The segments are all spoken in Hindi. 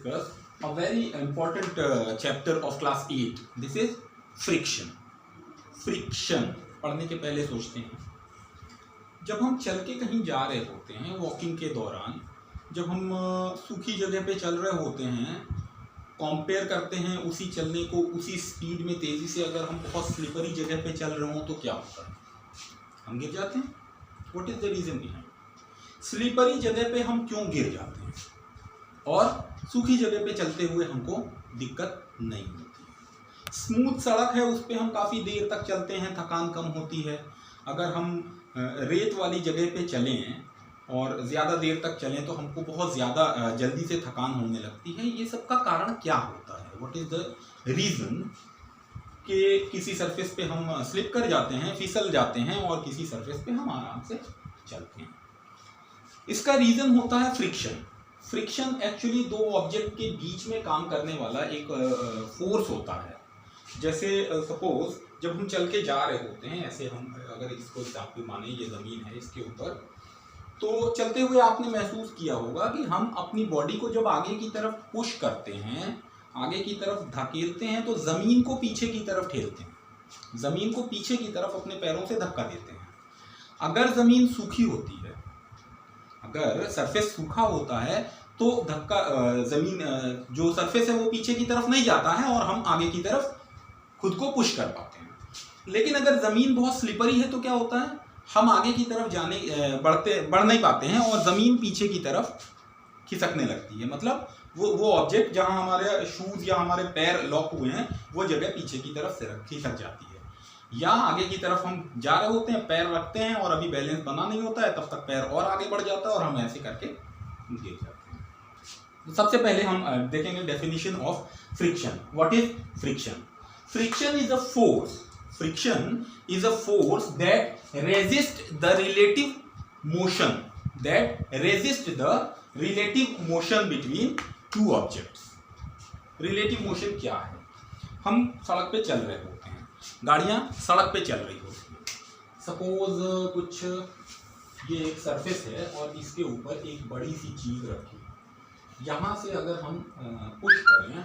discuss a very important chapter of class 8. This is friction. Friction पढ़ने के पहले सोचते हैं, जब हम चल के कहीं जा रहे होते हैं वॉकिंग के दौरान, जब हम सूखी जगह पे चल रहे होते हैं, कंपेयर करते हैं उसी चलने को उसी स्पीड में तेज़ी से, अगर हम बहुत स्लिपरी जगह पे चल रहे हों तो क्या होता है? हम गिर जाते हैं. What is the reason behind? Slippery जगह पे हम क्यों गिर जाते हैं और सूखी जगह पे चलते हुए हमको दिक्कत नहीं होती? स्मूथ सड़क है, उस पर हम काफ़ी देर तक चलते हैं, थकान कम होती है. अगर हम रेत वाली जगह पे चलें और ज़्यादा देर तक चलें तो हमको बहुत ज़्यादा जल्दी से थकान होने लगती है. ये सब का कारण क्या होता है? व्हाट इज़ द रीज़न कि किसी सरफेस पे हम स्लिप कर जाते हैं, फिसल जाते हैं, और किसी सरफेस पे हम आराम से चलते हैं? इसका रीज़न होता है फ्रिक्शन. फ्रिक्शन एक्चुअली दो ऑब्जेक्ट के बीच में काम करने वाला एक फोर्स होता है. जैसे सपोज जब हम चल के जा रहे होते हैं, ऐसे हम अगर इसको एग्जाम्पल माने, ये ज़मीन है, इसके ऊपर तो चलते हुए आपने महसूस किया होगा कि हम अपनी बॉडी को जब आगे की तरफ पुश करते हैं, आगे की तरफ धकेलते हैं, तो ज़मीन को पीछे की तरफ ठेलते हैं, ज़मीन को पीछे की तरफ अपने पैरों से धक्का देते हैं. अगर ज़मीन सूखी होती है, अगर सरफेस सूखा होता है तो धक्का ज़मीन जो सरफेस है वो पीछे की तरफ नहीं जाता है और हम आगे की तरफ खुद को पुश कर पाते हैं. लेकिन अगर ज़मीन बहुत स्लिपरी है तो क्या होता है? हम आगे की तरफ बढ़ नहीं पाते हैं और ज़मीन पीछे की तरफ खिसकने लगती है. मतलब वो ऑब्जेक्ट जहां हमारे शूज़ या हमारे पैर लॉक हुए हैं वो जगह पीछे की तरफ से खिसक जाती है, या आगे की तरफ हम जा रहे होते हैं, पैर रखते हैं और अभी बैलेंस बना नहीं होता है, तब तक पैर और आगे बढ़ जाता है और हम ऐसे करके गिर जाते हैं. तो सबसे पहले हम देखेंगे definition of friction. What is friction? Friction is a force. Friction is a force that resist the relative motion between two objects. Relative motion क्या है? हम सड़क पे चल रहे होते हैं, गाड़ियां सड़क पे चल रही होती हैं. सपोज कुछ ये एक सरफेस है और इसके ऊपर एक बड़ी सी चीज रखी है. यहाँ से अगर हम पुश करें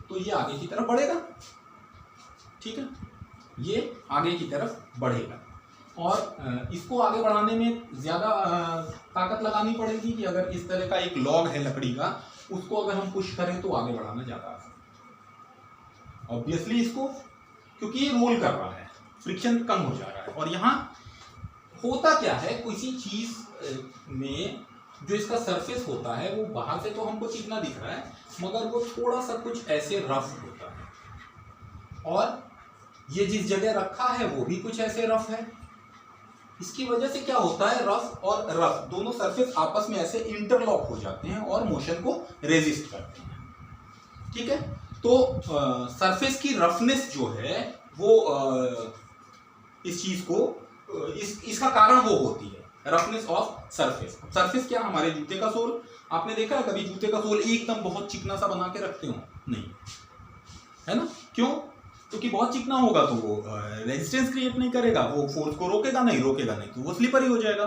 तो ये आगे की तरफ बढ़ेगा. ठीक है, ये आगे की तरफ बढ़ेगा और इसको आगे बढ़ाने में ज़्यादा ताकत लगानी पड़ेगी कि अगर इस तरह का एक लॉग है लकड़ी का, उसको अगर हम पुश करें तो आगे बढ़ाना ज़्यादा आसान है. ऑब्वियसली इसको, क्योंकि ये रोल कर रहा है, फ्रिक्शन कम हो जा रहा है. और यहाँ होता क्या है, किसी चीज़ में जो इसका सरफेस होता है वो बाहर से तो हमको चिकना दिख रहा है, मगर वो थोड़ा सा कुछ ऐसे रफ होता है, और ये जिस जगह रखा है वो भी कुछ ऐसे रफ है. इसकी वजह से क्या होता है, रफ और रफ दोनों सरफेस आपस में ऐसे इंटरलॉक हो जाते हैं और मोशन को रेजिस्ट करते हैं. ठीक है, तो सरफेस की रफनेस जो है वो इस चीज को इसका कारण वो होती है, रफनेस ऑफ सरफेस. सरफेस क्या? हमारे जूते का सोल. आपने देखा है कभी जूते का सोल एकदम बहुत चिकना सा बना के रखते हो? नहीं, है ना? क्यों? क्योंकि बहुत चिकना होगा तो वो रेजिस्टेंस क्रिएट नहीं करेगा, वो फोर्स को रोकेगा नहीं तो वो स्लिपरी हो जाएगा.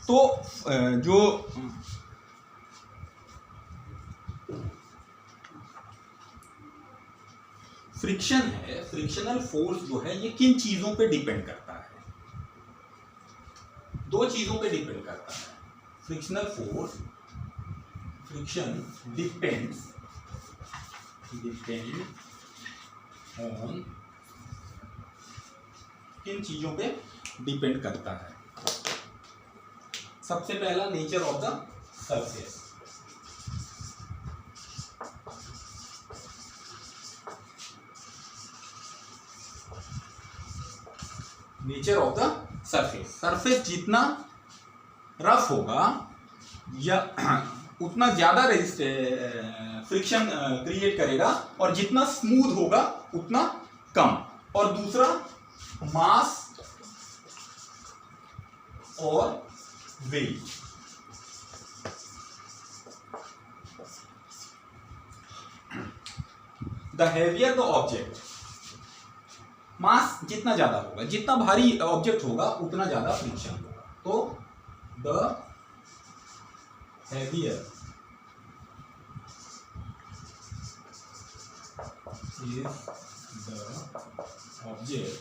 तो जो फ्रिक्शन है, फ्रिक्शनल फोर्स जो है, ये किन चीजों पे डिपेंड करता है? दो चीजों पे डिपेंड करता है. Frictional force, friction depends on किन चीजों पे डिपेंड करता है? सबसे पहला, nature of the surface. Nature of the surface. Surface जितना रफ होगा या उतना ज्यादा फ्रिक्शन क्रिएट करेगा, और जितना स्मूथ होगा उतना कम. और दूसरा, मास और weight. The heavier the object, mass जितना ज्यादा होगा, जितना भारी ऑब्जेक्ट होगा उतना ज्यादा फ्रिक्शन होगा. तो the heavier is the object,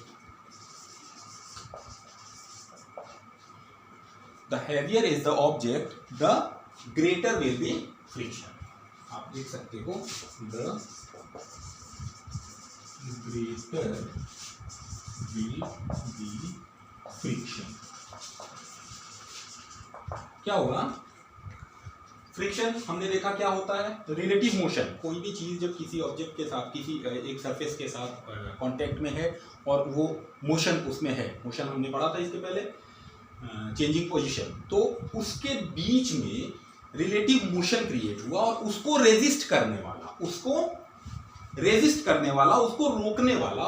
the heavier is the object, the greater will be friction. आप देख सकते हो the greater will be friction. क्या होगा? फ्रिक्शन हमने देखा क्या होता है, रिलेटिव मोशन। कोई भी चीज़ जब किसी ऑब्जेक्ट के साथ, किसी एक सरफेस के साथ कांटेक्ट में है और वो मोशन उसमें है, मोशन हमने पढ़ा था इसके पहले, चेंजिंग पोजीशन, तो उसके बीच में रिलेटिव मोशन क्रिएट हुआ और उसको रेजिस्ट करने वाला, उसको रोकने वाला,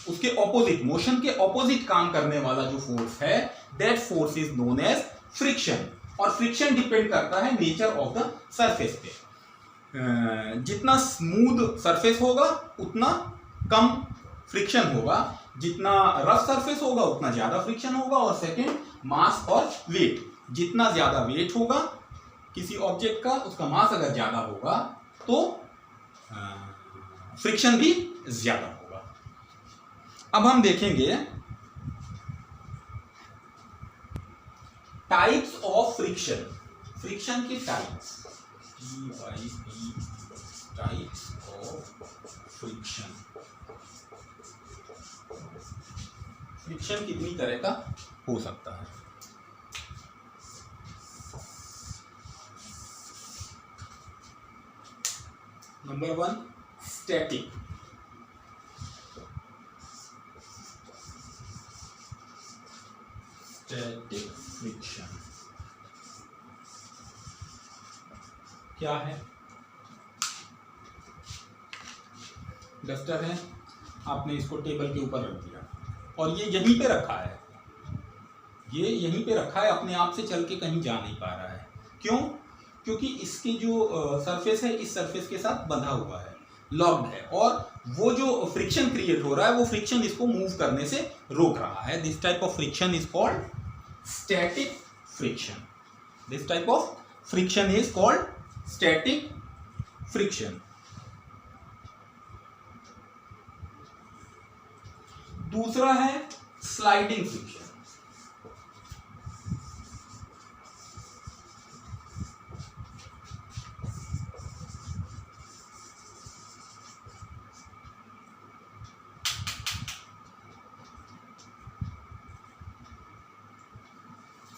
उसके ऑपोजिट, मोशन के ऑपोजिट काम करने वाला जो फोर्स है, that force is known as friction. और फ्रिक्शन डिपेंड करता है नेचर ऑफ द सरफेस पे। जितना स्मूथ सरफेस होगा उतना कम फ्रिक्शन होगा, जितना रफ सरफेस होगा उतना ज्यादा फ्रिक्शन होगा। और सेकंड, मास और वेट, जितना ज्यादा वेट होगा किसी ऑब्जेक्ट का, उसका मास अगर ज्यादा होगा तो फ्रिक्शन भी ज्यादा होगा। अब हम देखेंगे टाइप्स ऑफ फ्रिक्शन, फ्रिक्शन के types, types of friction. Friction कितनी तरह का हो सकता है? Number 1, static. स्टैटिक फ्रिक्शन क्या है? डस्टर है, आपने इसको टेबल के ऊपर रख दिया और ये यहीं पे रखा है, ये यहीं पे रखा है, अपने आप से चल के कहीं जा नहीं पा रहा है। क्यों? क्योंकि इसकी जो सरफेस है इस सरफेस के साथ बंधा हुआ है, लॉक्ड है, और वो जो फ्रिक्शन क्रिएट हो रहा है वो फ्रिक्शन इसको मूव करने से रोक रहा है। This type of friction is called static friction. This type of friction is called static friction. दूसरा है sliding friction.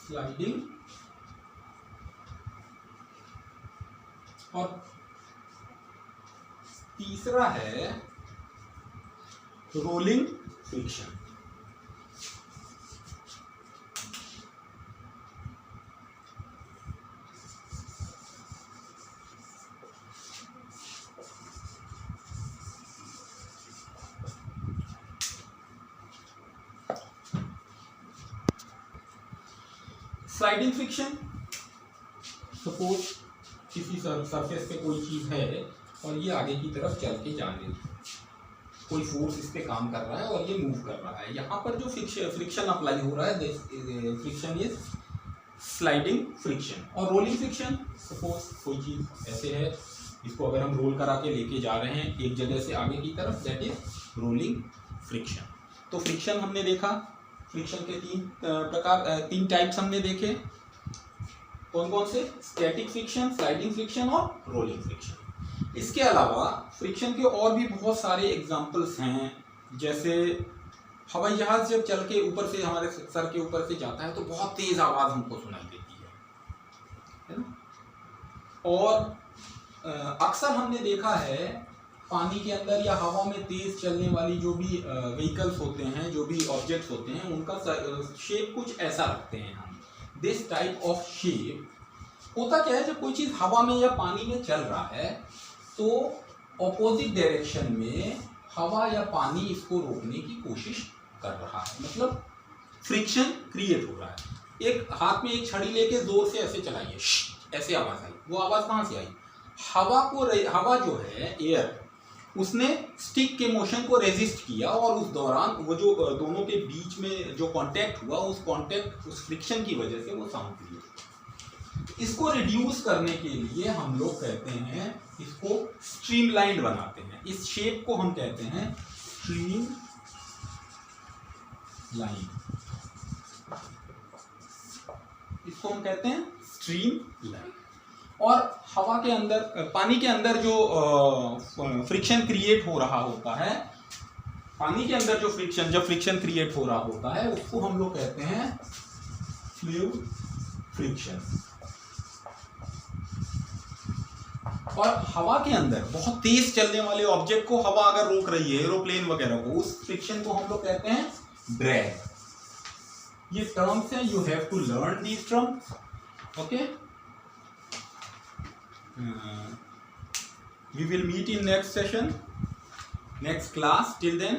स्लाइडिंग और तीसरा है rolling friction. Sliding friction, suppose किसी सरफेस पे कोई चीज़ है और ये आगे की तरफ चल के जा रही है, कोई फोर्स इस पे काम कर रहा है और ये मूव कर रहा है। यहाँ पर जो फ्रिक्शन अप्लाई हो रहा है, फ्रिक्शन इज स्लाइडिंग फ्रिक्शन। और रोलिंग फ्रिक्शन, सपोज कोई चीज़ ऐसे है, इसको अगर हम रोल करा के लेके जा रहे हैं एक जगह से आगे की तरफ, दैट इज रोलिंग फ्रिक्शन। तो फ्रिक्शन हमने देखा, फ्रिक्शन के तीन टाइप्स हमने देखे, कौन कौन से? स्टैटिक फ्रिक्शन, स्लाइडिंग फ्रिक्शन और रोलिंग फ्रिक्शन। इसके अलावा फ्रिक्शन के और भी बहुत सारे एग्जांपल्स हैं, जैसे हवाई जहाज जब चल के ऊपर से, हमारे सर के ऊपर से जाता है तो बहुत तेज आवाज हमको सुनाई देती है ना। और अक्सर हमने देखा है पानी के अंदर या हवा में तेज चलने वाली जो भी व्हीकल्स होते हैं, जो भी ऑब्जेक्ट्स होते हैं, उनका शेप कुछ ऐसा रखते हैं हम। दिस टाइप ऑफ शेप होता क्या है, जब कोई चीज़ हवा में या पानी में चल रहा है तो ऑपोजिट डायरेक्शन में हवा या पानी इसको रोकने की कोशिश कर रहा है, मतलब फ्रिक्शन क्रिएट हो रहा है। एक हाथ में एक छड़ी लेके जोर से ऐसे चलाइए, ऐसे आवाज़ आई, वो आवाज़ कहाँ से आई? हवा जो है, एयर, उसने स्टिक के मोशन को रेजिस्ट किया और उस दौरान वो जो दोनों के बीच में जो कांटेक्ट हुआ, उस फ्रिक्शन की वजह से वो साउंड क्रिएट हुआ। इसको रिड्यूस करने के लिए हम लोग कहते हैं इसको स्ट्रीमलाइंड बनाते हैं। इस शेप को हम कहते हैं स्ट्रीम लाइन, इसको हम कहते हैं स्ट्रीम लाइन। और हवा के अंदर, पानी के अंदर जो फ्रिक्शन क्रिएट हो रहा होता है, पानी के अंदर जो फ्रिक्शन, जब फ्रिक्शन क्रिएट हो रहा होता है उसको हम लोग कहते हैं फ्लूइड फ्रिक्शन। और हवा के अंदर बहुत तेज चलने वाले ऑब्जेक्ट को हवा अगर रोक रही है, एरोप्लेन वगैरह को, उस फ्रिक्शन को हम लोग कहते हैं ड्रैग। ये टर्म्स हैं, you have to learn these terms, okay. We will meet in next session, next class. Till then,